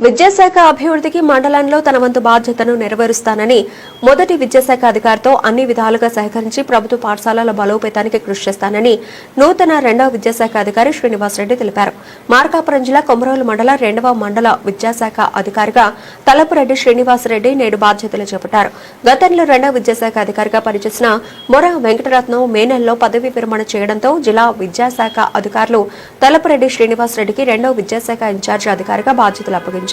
విద్యాశాఖ అభివృద్ధికి మండలంలో తన వంతు బాధ్యతను నెరవేరుస్తానని మొదటి విద్యాశాఖ అధికారితో అన్ని విధాలుగా సహకరించి ప్రభుత్వ పాఠశాలల బలోపేతానికి కృషి చేస్తానని నూతన రెండవ విద్యాశాఖ అధికారి శ్రీనివాసరెడ్డి తెలిపారు. మార్కాపురం జిల్లా కొమరోలు మండల రెండవ మండల విద్యాశాఖ అధికారిగా తలపురెడ్డి శ్రీనివాసరెడ్డి నేడు బాధ్యతలు చేపట్టారు. గతంలో రెండవ విద్యాశాఖ అధికారిగా పనిచేసిన మొర వెంకటరత్నం మే నెలలో పదవీ విరమణ చేయడంతో జిల్లా విద్యాశాఖ అధికారులు తలపురెడ్డి శ్రీనివాసరెడ్డికి రెండవ విద్యాశాఖ ఇన్ఛార్జి అధికారిగా బాధ్యతలు అప్పగించారు.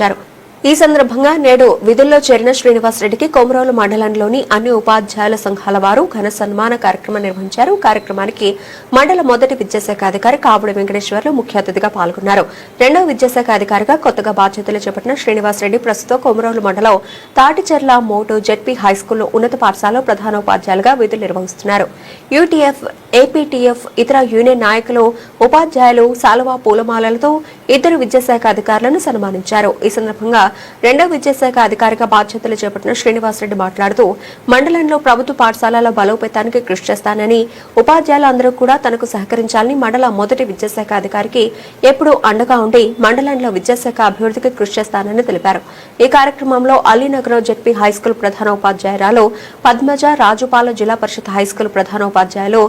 ఈ సందర్భంగా నేడు విధుల్లో చేరిన శ్రీనివాసరెడ్డికి కొమరోలు మండలంలోని అన్ని ఉపాధ్యాయుల సంఘాల వారు ఘన సన్మాన కార్యక్రమం నిర్వహించారు. కార్యక్రమానికి మండల మొదటి విద్యాశాఖ అధికారి కావుడి వెంకటేశ్వర్లు ముఖ్య అతిథిగా పాల్గొన్నారు. రెండవ విద్యాశాఖ అధికారిగా కొత్తగా బాధ్యతలు చేపట్టిన శ్రీనివాసరెడ్డి ప్రస్తుతం కొమరోలు మండలం తాటిచెర్ల మోటు జెడ్పీ హైస్కూల్లో ఉన్నత పాఠశాలలో ప్రధానోపాధ్యాయులుగా విధులు నిర్వహిస్తున్నారు. యూటీఎఫ్, ఏపీటీఎఫ్, ఇతర యూనియన్ నాయకులు, ఉపాధ్యాయులు శాలువా పూలమాలలతో ఇద్దరు విద్యాశాఖ అధికారులను సన్మానించారు. ఈ సందర్భంగా రెండవ విద్యాశాఖ అధికారిగా బాధ్యతలు చేపట్టిన శ్రీనివాసరెడ్డి మాట్లాడుతూ మండలంలో ప్రభుత్వ పాఠశాలల బలోపేతానికి కృషి చేస్తానని, ఉపాధ్యాయులందరూ కూడా తనకు సహకరించాలని, మండల మొదటి విద్యాశాఖ అధికారికి ఎప్పుడూ అండగా ఉండి మండలంలో విద్యాశాఖ అభివృద్ధికి కృషి చేస్తానని తెలిపారు. ఈ కార్యక్రమంలో అలీనగర్ జెడ్పీ హైస్కూల్ ప్రధానోపాధ్యాయురాలు పద్మజ, రాజుపాల జిల్లా పరిషత్ హైస్కూల్ ప్రధానోపాధ్యాయులు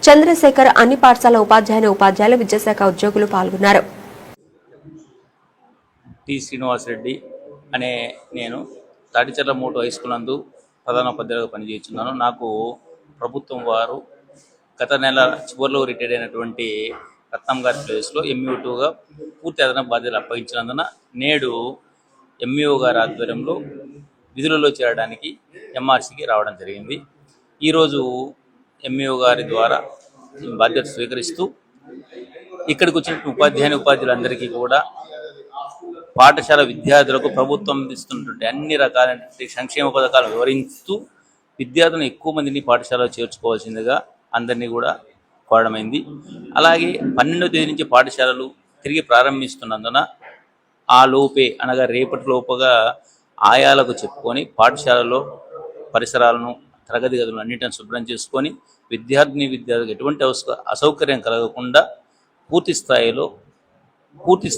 చంద్రశేఖర్, అన్ని పాఠశాల ఉపాధ్యాయులు విద్యాశాఖ ఉద్యోగులు పాల్గొన్నారు. టి శ్రీనివాసరెడ్డి అనే నేను తాటిచెర్ల మోటు హై స్కూల్ నందు ప్రధానోపాధ్యాయులుగా పనిచేస్తున్నాను. నాకు ప్రభుత్వం వారు గత నెల చివరిలో రిటైర్ అయినటువంటి రత్నం గారి ప్లేస్లో ఎంఈఓ2గా పూర్తి అదనపు బాధ్యతలు అప్పగించినందున నేడు ఎంఈఓ గారి ఆధ్వర్యంలో విధులలో చేరడానికి ఎంఆర్సీకి రావడం జరిగింది. ఈరోజు ఎంఈఓ గారి ద్వారా బాధ్యత స్వీకరిస్తూ ఇక్కడికి వచ్చిన ఉపాధ్యాయులందరికీ కూడా పాఠశాల విద్యార్థులకు ప్రభుత్వం ఇస్తున్నటువంటి అన్ని రకాలైన సంక్షేమ పథకాలు వివరిస్తూ విద్యార్థులను ఎక్కువ మందిని పాఠశాలలో చేర్చుకోవాల్సిందిగా అందరినీ కూడా కోరడమైంది. అలాగే 12వ తేదీ నుంచి పాఠశాలలు తిరిగి ప్రారంభిస్తున్నందున ఆ లోపే అనగా రేపటి లోపుగా ఆయాలకు చెప్పుకొని పాఠశాలలో పరిసరాలను, తరగతి గదులను అన్నింటిని శుభ్రం చేసుకొని విద్యార్థులకు ఎటువంటి అసౌకర్యం కలగకుండా పూర్తి స్థాయిలో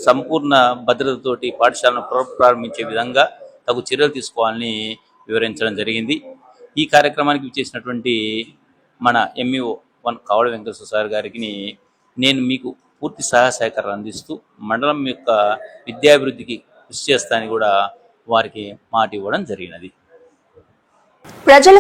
సంపూర్ణ భద్రతతోటి పాఠశాలను ప్రారంభించే విధంగా తగు చర్యలు తీసుకోవాలని వివరించడం జరిగింది. ఈ కార్యక్రమానికి విచ్చేసినటువంటి మన ఎంఈఓ1 కావుడి వెంకటేశ్వర సార్ గారికి నేను మీకు పూర్తి సహాయ సహకారాలు అందిస్తూ మండలం యొక్క విద్యాభివృద్ధికి కృషి చేస్తానని కూడా వారికి మాట ఇవ్వడం జరిగినది.